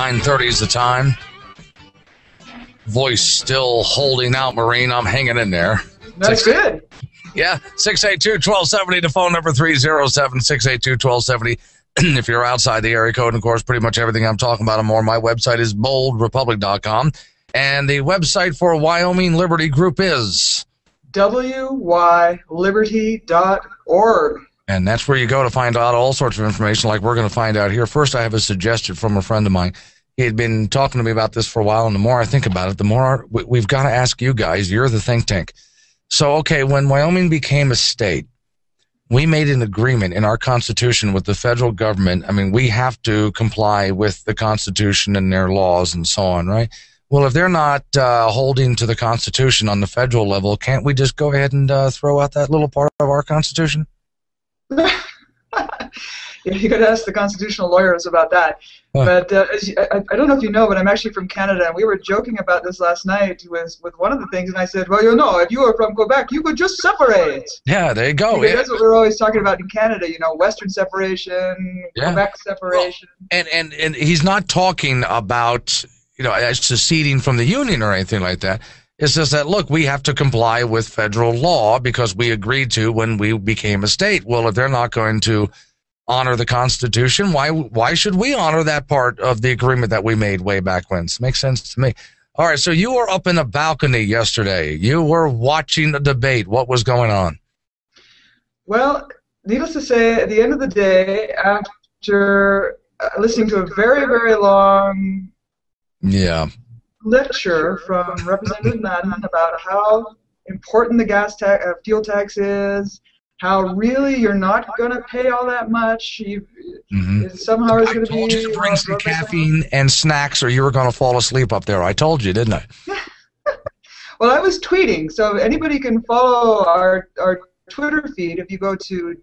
9:30 is the time. Voice still holding out, Maureen. I'm hanging in there. That's good. Yeah, 682-1270, the phone number 307-682-1270. If you're outside the area code, and of course, pretty much everything I'm talking about and more, my website is boldrepublic.com. And the website for Wyoming Liberty Group is wyliberty.org. And that's where you go to find out all sorts of information like we're going to find out here. First, I have a suggestion from a friend of mine. He had been talking to me about this for a while, and the more I think about it, the more we've got to ask you guys. You're the think tank. So, okay, when Wyoming became a state, we made an agreement in our Constitution with the federal government. I mean, we have to comply with the Constitution and their laws and so on, right? Well, if they're not holding to the Constitution on the federal level, can't we just go ahead and throw out that little part of our Constitution? Yeah, you got to ask the constitutional lawyers about that. But I don't know if you know, but I'm actually from Canada, and we were joking about this last night with one of the things, and I said, well, you know, if you were from Quebec, you could just separate. Yeah, there you go. Yeah. That's what we're always talking about in Canada, you know, Western separation, Quebec separation. Well, and he's not talking about, you know, seceding from the Union or anything like that. It's just that, look, we have to comply with federal law because we agreed to when we became a state. Well, if they're not going to honor the Constitution, why should we honor that part of the agreement that we made way back when? It makes sense to me. All right, so you were up in a balcony yesterday. You were watching the debate. What was going on? Well, needless to say, at the end of the day, after listening to a very, very long lecture from Representative Madden about how important the gas fuel tax is, how really you're not going to pay all that much. Somehow it's going to be... I told you to bring some caffeine and snacks or you were going to fall asleep up there. I told you, didn't I? Well, I was tweeting, so anybody can follow our Twitter feed. If you go to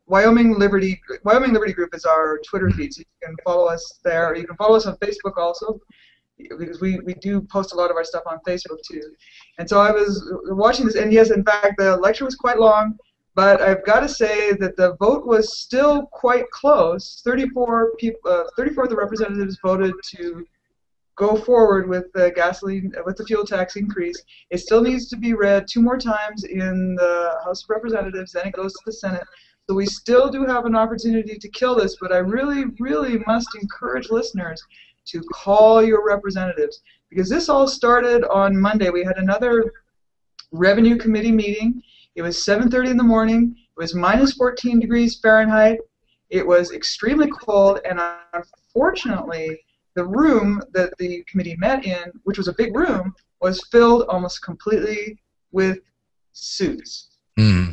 Wyoming Liberty Group is our Twitter feed, so you can follow us there. You can follow us on Facebook also, because we do post a lot of our stuff on Facebook too. And so I was watching this, and yes, in fact, the lecture was quite long, but I've got to say that the vote was still quite close. 34 of the representatives voted to go forward with the fuel tax increase. It still needs to be read 2 more times in the House of Representatives, then it goes to the Senate. So we still do have an opportunity to kill this, but I really, really must encourage listeners to call your representatives, because this all started on Monday. We had another Revenue Committee meeting. It was 7:30 in the morning. It was minus 14 degrees Fahrenheit. It was extremely cold, and unfortunately, the room that the committee met in, which was a big room, was filled almost completely with suits.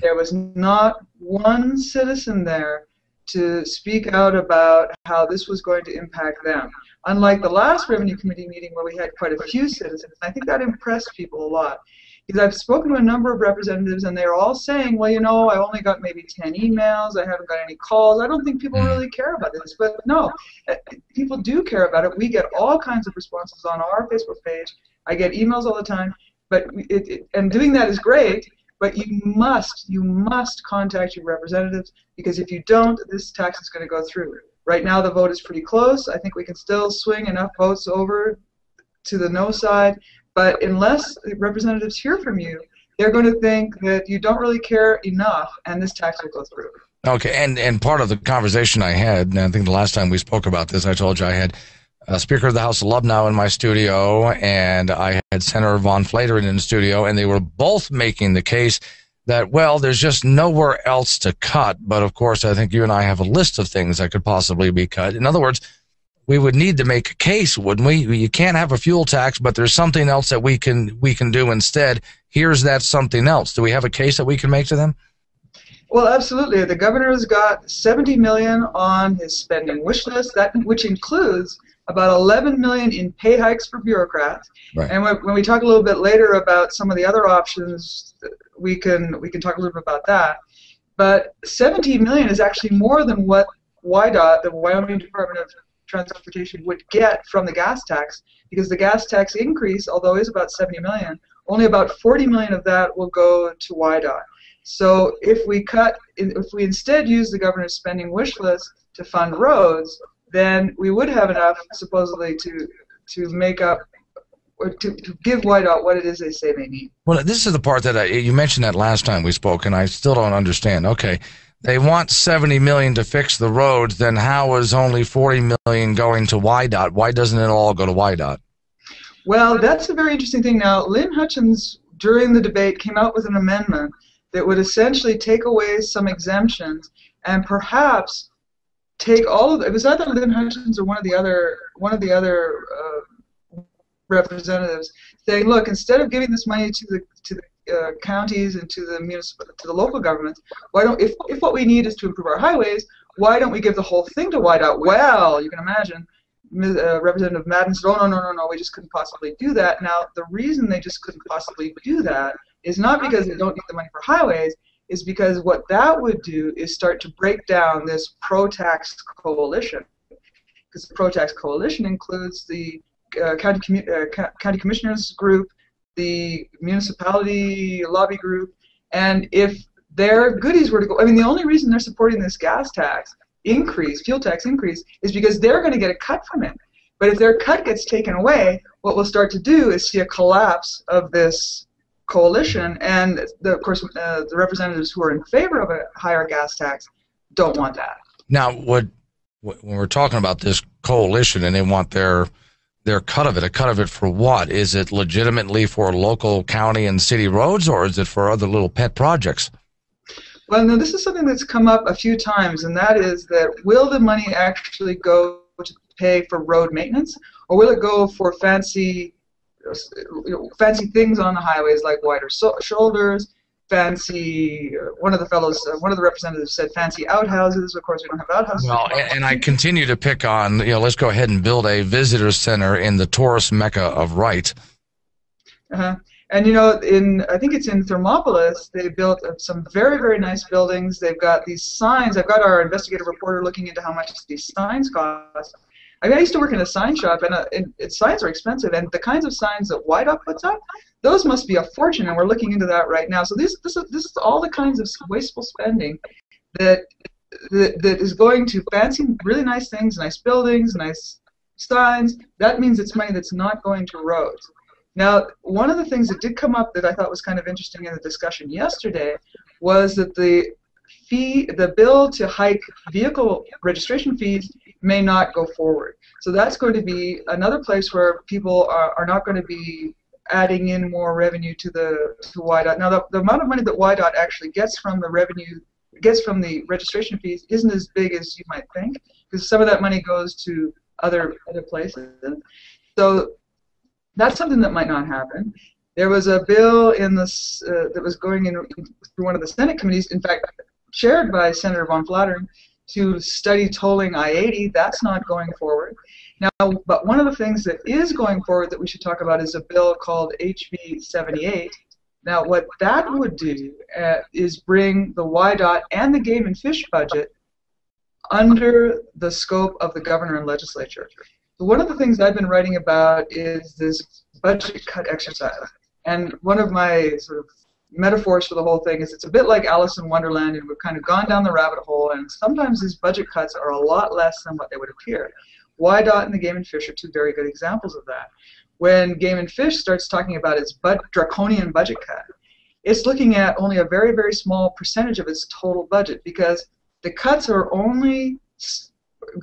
There was not one citizen there to speak out about how this was going to impact them. Unlike the last Revenue Committee meeting where we had quite a few citizens, I think that impressed people a lot. Because I've spoken to a number of representatives, and they're all saying, well, you know, I only got maybe 10 emails, I haven't got any calls, I don't think people really care about this. But no, people do care about it. We get all kinds of responses on our Facebook page. I get emails all the time, but and doing that is great, but you must contact your representatives, because if you don't, this tax is going to go through. Right now the vote is pretty close. I think we can still swing enough votes over to the no side, but unless representatives hear from you, they're going to think that you don't really care enough, and this tax will go through. Okay, and part of the conversation I had, and I think the last time we spoke about this, I told you I had Speaker of the House of Lubnow in my studio, and I had Senator Von Flateren in the studio, and they were both making the case that, well, there's just nowhere else to cut. But of course, I think you and I have a list of things that could possibly be cut. In other words, we would need to make a case, wouldn't we? You can't have a fuel tax, but there's something else that we can do instead. Here's that something else. Do we have a case that we can make to them? Well, absolutely. The governor has got $70 million on his spending wish list, which includes about $11 million in pay hikes for bureaucrats. Right. And when we talk a little bit later about some of the other options, we can talk a little bit about that. But $17 million is actually more than what WYDOT, the Wyoming Department of Transportation, would get from the gas tax, because the gas tax increase, although is about $70 million, only about $40 million of that will go to WYDOT. So if we instead use the governor's spending wish list to fund roads, then we would have enough supposedly to make up or to give Whiteout what it is they say they need. Well, this is the part that you mentioned that last time we spoke, and I still don't understand. Okay, they want $70 million to fix the roads. Then how is only $40 million going to YDOT? Why doesn't it all go to YDOT? Well, that's a very interesting thing. Now, Lynn Hutchins, during the debate, came out with an amendment that would essentially take away some exemptions and perhaps take all of it was either Lynn Hutchins or one of the other representatives saying, look, instead of giving this money to the counties and to the local governments, why don't if what we need is to improve our highways, why don't we give the whole thing to YDOT? Well, you can imagine Representative Madden said, oh, no, we just couldn't possibly do that. Now, the reason they just couldn't possibly do that is not because they don't need the money for highways, is because what that would do is start to break down this pro-tax coalition. Because the pro-tax coalition includes the county commissioners group, the municipality lobby group, and if their goodies were to go, I mean, the only reason they're supporting this gas tax increase, fuel tax increase, is because they're going to get a cut from it. But if their cut gets taken away, what we'll start to do is see a collapse of this coalition, and of course the representatives who are in favor of a higher gas tax don't want that. Now, when we're talking about this coalition and they want their cut of it, a cut of it for what? Is it legitimately for local county and city roads, or is it for other little pet projects? Well, no, this is something that's come up a few times, and that is that will the money actually go to pay for road maintenance, or will it go for fancy things on the highways like wider shoulders, fancy, one of the representatives said fancy outhouses. Of course, we don't have outhouses. Well, and I continue to pick on, let's go ahead and build a visitor center in the tourist mecca of Wright. Uh-huh. And I think it's in Thermopolis, they built some very, very nice buildings. They've got these signs. I've got our investigative reporter looking into how much these signs cost. I used to work in a sign shop, and signs are expensive, and the kinds of signs that YDOT puts up, those must be a fortune, and we're looking into that right now. So this is all the kinds of wasteful spending that is going to fancy, really nice things, nice buildings, nice signs. That means it's money that's not going to roads. Now, one of the things that did come up that I thought was kind of interesting in the discussion yesterday was that the bill to hike vehicle registration fees may not go forward. So that's going to be another place where people are not going to be adding in more revenue to YDOT. Now, the amount of money that YDOT actually gets from the registration fees isn't as big as you might think, because some of that money goes to other places. So that's something that might not happen. There was a bill that was going in through one of the Senate committees, in fact, chaired by Senator von Flattering, to study tolling I-80. That's not going forward. Now, but one of the things that is going forward that we should talk about is a bill called HB 78. Now, what that would do is bring the YDOT and the Game and Fish budget under the scope of the governor and legislature. One of the things I've been writing about is this budget cut exercise. And one of my sort of metaphors for the whole thing is it's a bit like Alice in Wonderland, and we've kind of gone down the rabbit hole, and sometimes these budget cuts are a lot less than what they would appear. YDOT and the Game and Fish are two very good examples of that. When Game and Fish starts talking about its draconian budget cut, it's looking at only a very, very small percentage of its total budget, because the cuts are only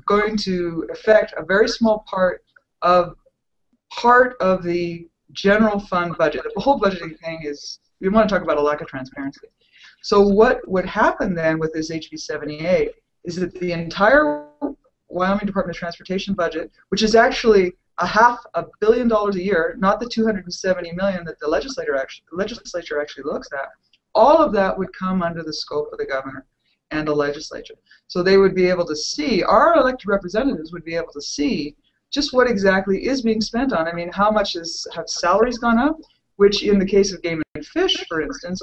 going to affect a very small part of the general fund budget. The whole budgeting thing is, we want to talk about a lack of transparency. So what would happen then with this HB 78 is that the entire Wyoming Department of Transportation budget, which is actually $500 million a year, not the $270 million that the legislature actually looks at, all of that would come under the scope of the governor and the legislature. So they would be able to see, our elected representatives would be able to see just what exactly is being spent on. I mean, how much have salaries gone up? Which, in the case of Game and Fish, for instance,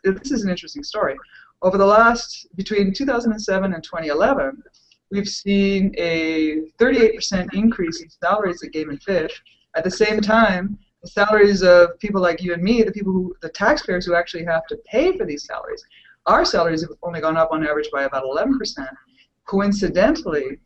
this is an interesting story. Over the last, between 2007 and 2011, we've seen a 38% increase in salaries at Game and Fish. At the same time, the salaries of people like you and me, the taxpayers who actually have to pay for these salaries, our salaries have only gone up on average by about 11%. Coincidentally,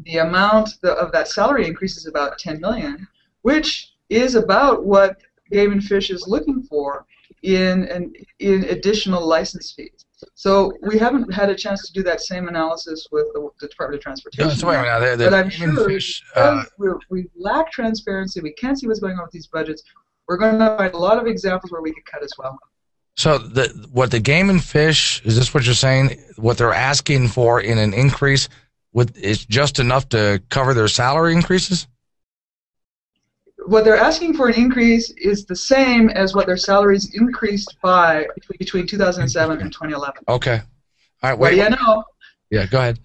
the amount of that salary increase is about $10 million, which is about what Game and Fish is looking for in additional license fees. So we haven't had a chance to do that same analysis with the Department of Transportation. So wait a minute, but I'm sure because we lack transparency, we can't see what's going on with these budgets, we're going to find a lot of examples where we could cut as well. So what the Game and Fish, is this what you're saying? What they're asking for in an increase is just enough to cover their salary increases? What they're asking for an increase is the same as what their salaries increased by between 2007 and 2011. Okay. All right, wait. What do you know? Yeah, go ahead.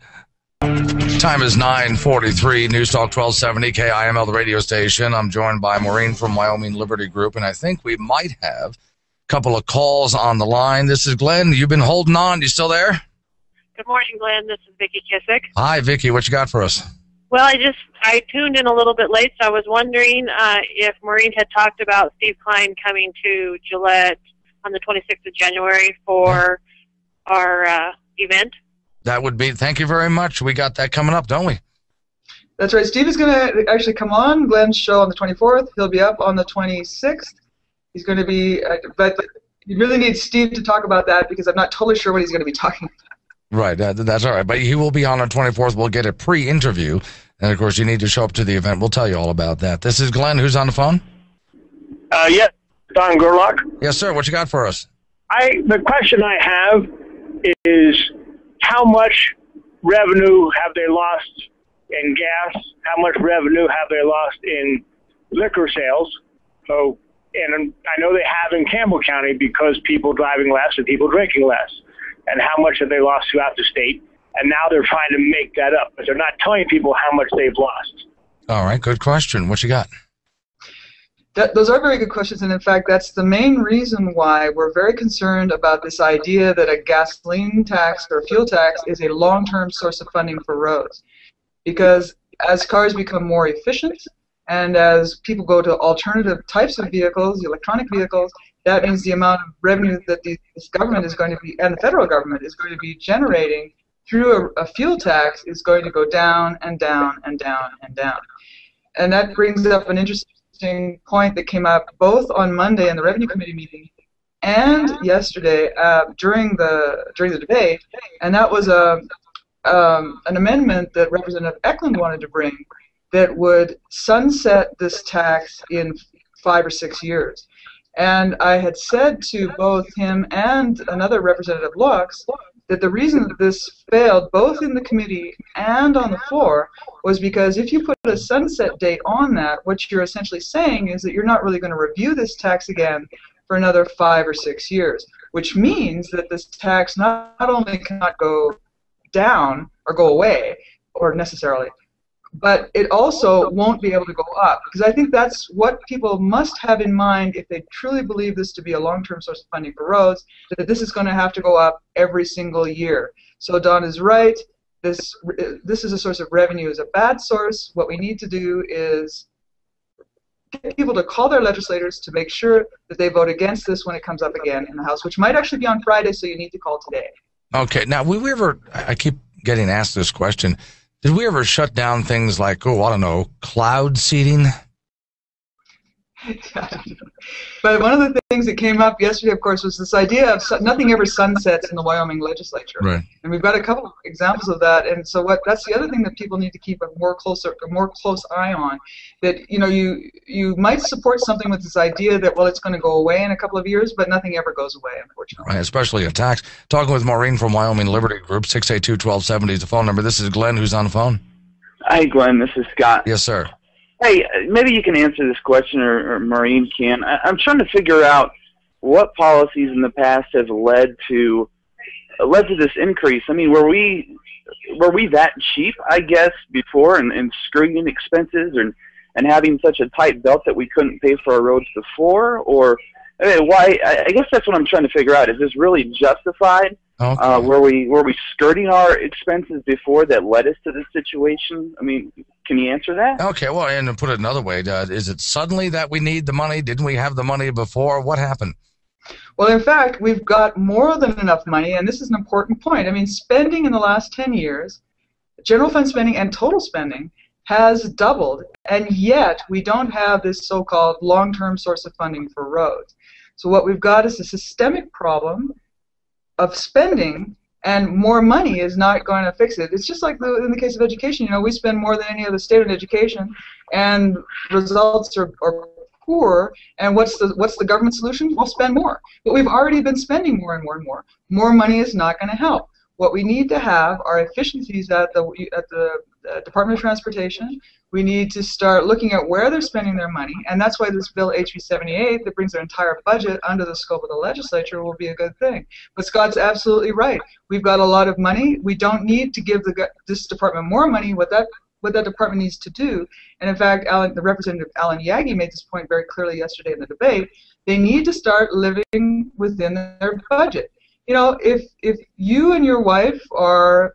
Time is 9:43. News Talk 1270 KIML, the radio station. I'm joined by Maureen from Wyoming Liberty Group, and I think we might have a couple of calls on the line. This is Glenn. You've been holding on. You still there? Good morning, Glenn. This is Vicki Kissick. Hi, Vicki. What you got for us? Well, I tuned in a little bit late, so I was wondering if Maureen had talked about Steve Klein coming to Gillette on the 26th of January for our event. That would be, thank you very much. We got that coming up, don't we? That's right. Steve is going to actually come on Glenn's show on the 24th. He'll be up on the 26th. He's going to be, but you really need Steve to talk about that because I'm not totally sure what he's going to be talking about. Right, that's all right. But he will be on the 24th. We'll get a pre-interview. And, of course, you need to show up to the event. We'll tell you all about that. This is Glenn. Who's on the phone? Yes, Don Gerlach. Yes, sir. What you got for us? The question I have is how much revenue have they lost in gas? How much revenue have they lost in liquor sales? So, and I know they have in Campbell County because people driving less and people drinking less. And how much have they lost throughout the state? And now they're trying to make that up, but they're not telling people how much they've lost. All right, good question. What you got? Those are very good questions, and in fact, that's the main reason why we're very concerned about this idea that a gasoline tax or fuel tax is a long-term source of funding for roads. Because as cars become more efficient, and as people go to alternative types of vehicles, electronic vehicles, that means the amount of revenue that this government is going to be, and the federal government is going to be generating through a fuel tax is going to go down and down and down and down. And that brings up an interesting point that came up both on Monday in the Revenue Committee meeting and yesterday during the debate, and that was an amendment that Representative Eklund wanted to bring that would sunset this tax in 5 or 6 years. And I had said to both him and another Representative Lux that the reason that this failed both in the committee and on the floor was because if you put a sunset date on that, what you're essentially saying is that you're not really going to review this tax again for another 5 or 6 years, which means that this tax not only cannot go down or go away or necessarily, but it also won't be able to go up. Because I think that's what people must have in mind if they truly believe this to be a long-term source of funding for roads, that this is going to have to go up every single year. So Don is right. This is a source of revenue, is a bad source. What we need to do is get people to call their legislators to make sure that they vote against this when it comes up again in the House, which might actually be on Friday, so you need to call today. Okay. Now, I keep getting asked this question. Did we ever shut down things like, I don't know, cloud seeding? But one of the things that came up yesterday, of course, was this idea of nothing ever sunsets in the Wyoming legislature. Right. And we've got a couple of examples of that. And so that's the other thing that people need to keep a more close eye on. That, you might support something with this idea that, well, it's going to go away in a couple of years, but nothing ever goes away, unfortunately. Right, especially a tax. Talking with Maureen from Wyoming Liberty Group, 682-1270 is the phone number. This is Glenn, who's on the phone. Hi, Glenn. This is Scott. Yes, sir. Hey, maybe you can answer this question, or Maureen can. I'm trying to figure out what policies in the past have led to this increase. I mean, were we that cheap, I guess, before, and screening expenses and having such a tight belt that we couldn't pay for our roads before, or why? I guess that's what I'm trying to figure out. Is this really justified? Okay. Were we skirting our expenses before that led us to this situation? I mean, can you answer that? Okay, well, and to put it another way, is it suddenly that we need the money? Didn't we have the money before? What happened? Well, in fact, we've got more than enough money, and this is an important point. I mean, spending in the last 10 years, general fund spending and total spending has doubled, and yet we don't have this so-called long-term source of funding for roads. So what we've got is a systemic problem of spending, and more money is not going to fix it. It's just like in the case of education. We spend more than any other state on education, and results are poor. And what's the government solution? We'll spend more. But we've already been spending more and more and more. More money is not going to help. What we need to have are efficiencies at the Department of Transportation. We need to start looking at where they're spending their money, and that's why this bill HB 78 that brings their entire budget under the scope of the legislature will be a good thing. But Scott's absolutely right. We've got a lot of money. We don't need to give this department more money. What that department needs to do, and in fact, the Representative Alan Yagi made this point very clearly yesterday in the debate, they need to start living within their budget. If you and your wife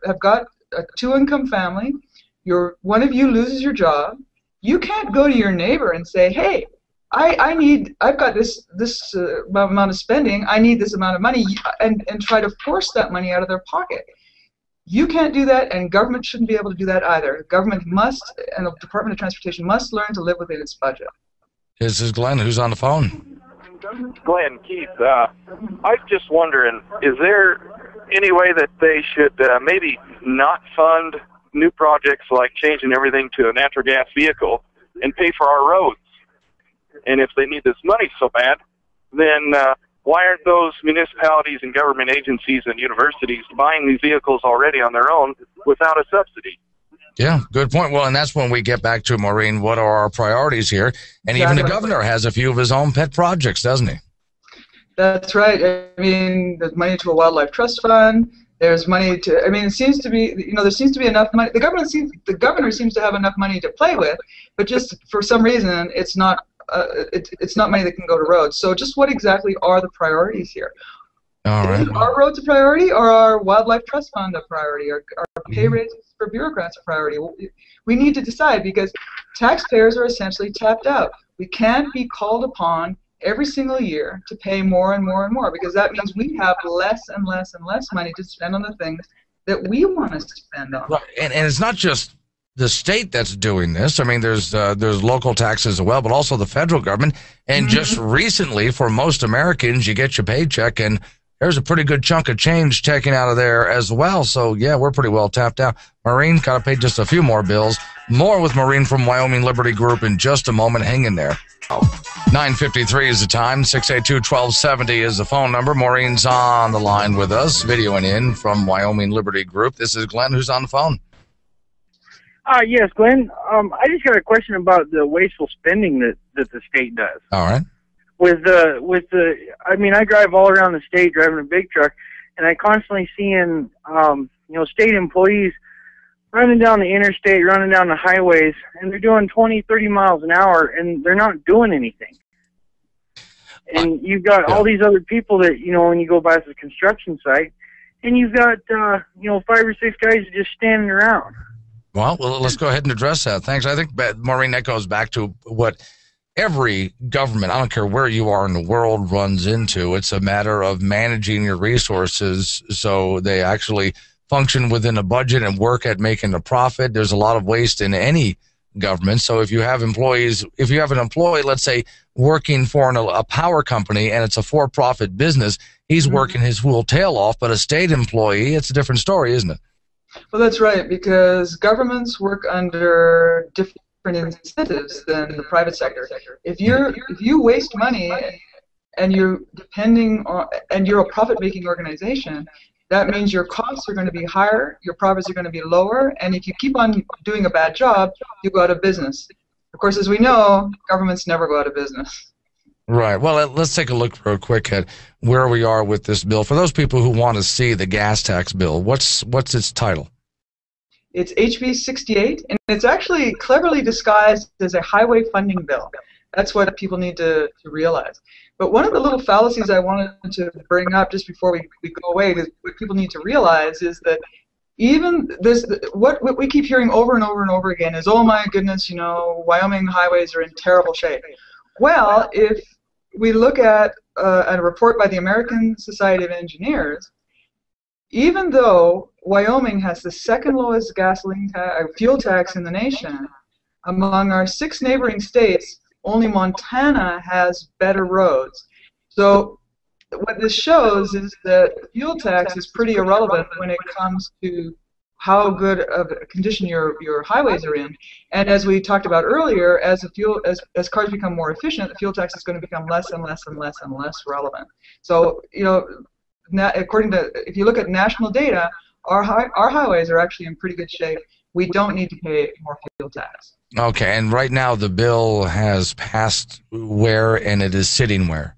have got a two-income family, one of you loses your job, you can't go to your neighbor and say, hey, I've got this amount of spending, I need this amount of money, and try to force that money out of their pocket. You can't do that, and government shouldn't be able to do that either. Government must, and the Department of Transportation must learn to live within its budget. This is Glenn, who's on the phone. Glenn, Keith, I'm just wondering, is there any way that they should maybe not fund new projects like changing everything to a natural gas vehicle and pay for our roads? And if they need this money so bad, then why aren't those municipalities and government agencies and universities buying these vehicles already on their own without a subsidy? Yeah, good point. Well, and that's when we get back to, Maureen, what are our priorities here? And even the governor has a few of his own pet projects, doesn't he? That's right. I mean, there's money to a wildlife trust fund. There's money to, it seems to be, there seems to be enough money. The governor seems to have enough money to play with, but just for some reason, it's not money that can go to roads. So just what exactly are the priorities here? All right. Is our roads a priority, or our wildlife trust fund a priority, or our pay raises for bureaucrats a priority? We need to decide, because taxpayers are essentially tapped out. We can't be called upon every single year to pay more and more and more, because that means we have less and less and less money to spend on the things that we want to spend on. Right. And it's not just the state that's doing this. I mean, there's local taxes as well, but also the federal government. And just recently, for most Americans, you get your paycheck, and there's a pretty good chunk of change taken out of there as well. So, yeah, we're pretty well tapped out. Maureen got to pay just a few more bills. More with Maureen from Wyoming Liberty Group in just a moment. Hang in there. 9:53 is the time. 682-1270 is the phone number. Maureen's on the line with us, videoing in from Wyoming Liberty Group. This is Glenn, who's on the phone. Yes, Glenn. I just got a question about the wasteful spending that the state does. All right. I drive all around the state driving a big truck, and I constantly seeing, state employees running down the interstate, running down the highways, and they're doing 20, 30 miles an hour, and they're not doing anything. And you've got all these other people that, when you go by the construction site, and you've got, 5 or 6 guys just standing around. Well, let's go ahead and address that. Thanks. I think, Maureen, that goes back to what every government, I don't care where you are in the world, runs into. It's a matter of managing your resources so they actually function within a budget and work at making a profit. There's a lot of waste in any government. So if you have an employee, let's say, working for a power company and it's a for-profit business, he's working his whole tail off. But a state employee, it's a different story, isn't it? Well, that's right, because governments work under different incentives than the private sector. If you waste money and you're a profit-making organization, that means your costs are going to be higher, your profits are going to be lower, and if you keep on doing a bad job, you go out of business. Of course, as we know, governments never go out of business. Right. Well, let's take a look real quick at where we are with this bill. For those people who want to see the gas tax bill, what's its title? It's HB 68, and it's actually cleverly disguised as a highway funding bill. That's what people need to realize. But one of the little fallacies I wanted to bring up just before we go away, is what people need to realize is that even this, what we keep hearing over and over and over again is, oh my goodness, Wyoming highways are in terrible shape. Well, if we look at a report by the American Society of Engineers, even though Wyoming has the second lowest fuel tax in the nation. Among our 6 neighboring states, only Montana has better roads. So what this shows is that fuel tax is pretty irrelevant when it comes to how good of a condition your highways are in. And as we talked about earlier, as cars become more efficient, the fuel tax is going to become less and less and less and less relevant. So, you know, according to, if you look at national data, our highways are actually in pretty good shape. We don't need to pay more fuel tax. Okay, and right now the bill has passed where, and it is sitting where?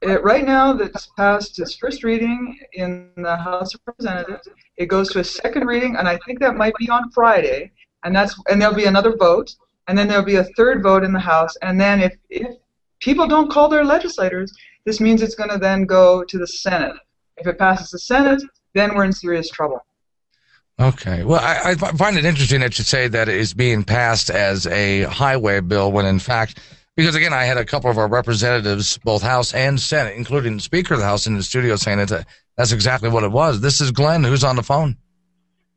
Right now, that's passed its first reading in the House of Representatives. It goes to a second reading, and I think that might be on Friday. And there'll be another vote, and then there'll be a third vote in the House. And then if people don't call their legislators, this means it's going to then go to the Senate. If it passes the Senate, then we're in serious trouble. Okay. Well, I find it interesting that you say that it is being passed as a highway bill when, in fact, because, again, I had a couple of our representatives, both House and Senate, including the Speaker of the House in the studio, saying that's exactly what it was. This is Glenn. Who's on the phone?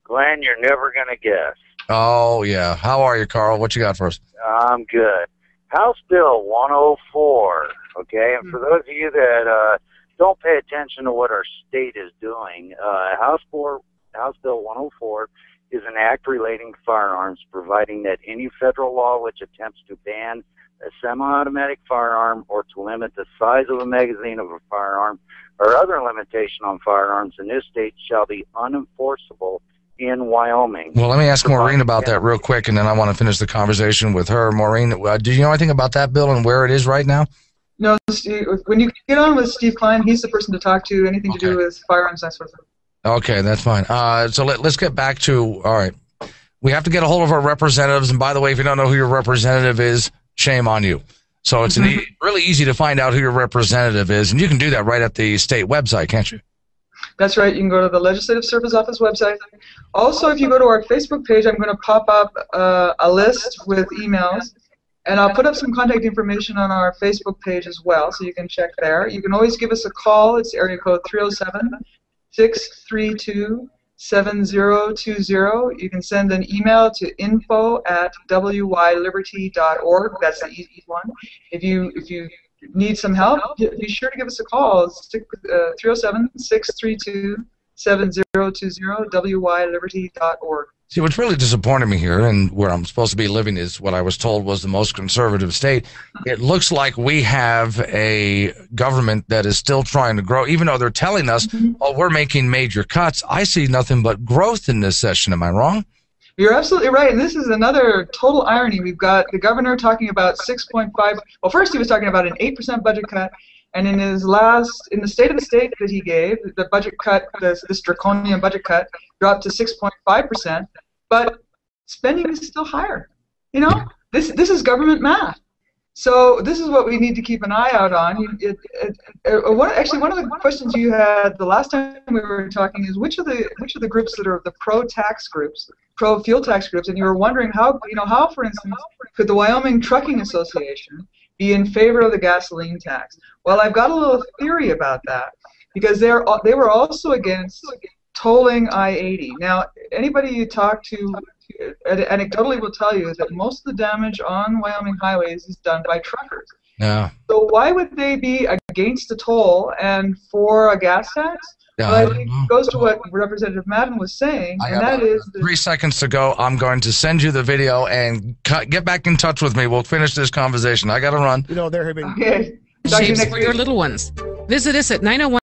Glenn, you're never going to guess. Oh, yeah. How are you, Carl? What you got for us? I'm good. House Bill 104, okay? And for those of you that don't pay attention to what our state is doing, House Bill 104 is an act relating to firearms, providing that any federal law which attempts to ban a semi-automatic firearm or to limit the size of a magazine of a firearm or other limitation on firearms in this state shall be unenforceable in Wyoming. Well, let me ask Maureen about that real quick, and then I want to finish the conversation with her. Maureen, do you know anything about that bill and where it is right now? No, Steve, when you get on with Steve Klein, he's the person to talk to, anything to do with firearms, that sort of thing. Okay, that's fine. So let's get back to, all right, we have to get a hold of our representatives, and by the way, if you don't know who your representative is, shame on you. So it's really easy to find out who your representative is, and you can do that right at the state website, can't you? That's right. You can go to the Legislative Service Office website. Also, if you go to our Facebook page, I'm going to pop up a list with emails, and I'll put up some contact information on our Facebook page as well, so you can check there. You can always give us a call. It's area code 307-632-7020. You can send an email to info@wyliberty.org. That's the easy one. If you need some help, be sure to give us a call. It's 307-632-7020, wyliberty.org. See, what's really disappointed me here, and where I'm supposed to be living is what I was told was the most conservative state. It looks like we have a government that is still trying to grow, even though they're telling us, oh, we're making major cuts. I see nothing but growth in this session. Am I wrong? You're absolutely right, and this is another total irony. We've got the governor talking about 6.5. Well, first he was talking about an 8% budget cut, and in the State of the State that he gave, the budget cut, this draconian budget cut, dropped to 6.5%, but spending is still higher. You know, this is government math. So this is what we need to keep an eye out on. One of the questions you had the last time we were talking is which of the groups that are the pro-tax groups, pro-fuel tax groups, and you were wondering how, for instance, could the Wyoming Trucking Association be in favor of the gasoline tax? Well, I've got a little theory about that, because they were also against tolling I-80. Now, anybody you talk to anecdotally will tell you that most of the damage on Wyoming highways is done by truckers. Yeah. So why would they be against a toll and for a gas tax? Yeah, well, I think it goes to what Representative Madden was saying, and that is... 3 seconds to go. I'm going to send you the video and get back in touch with me. We'll finish this conversation. I got to run. There have been... Okay. Shapes for your little ones. Visit us at 901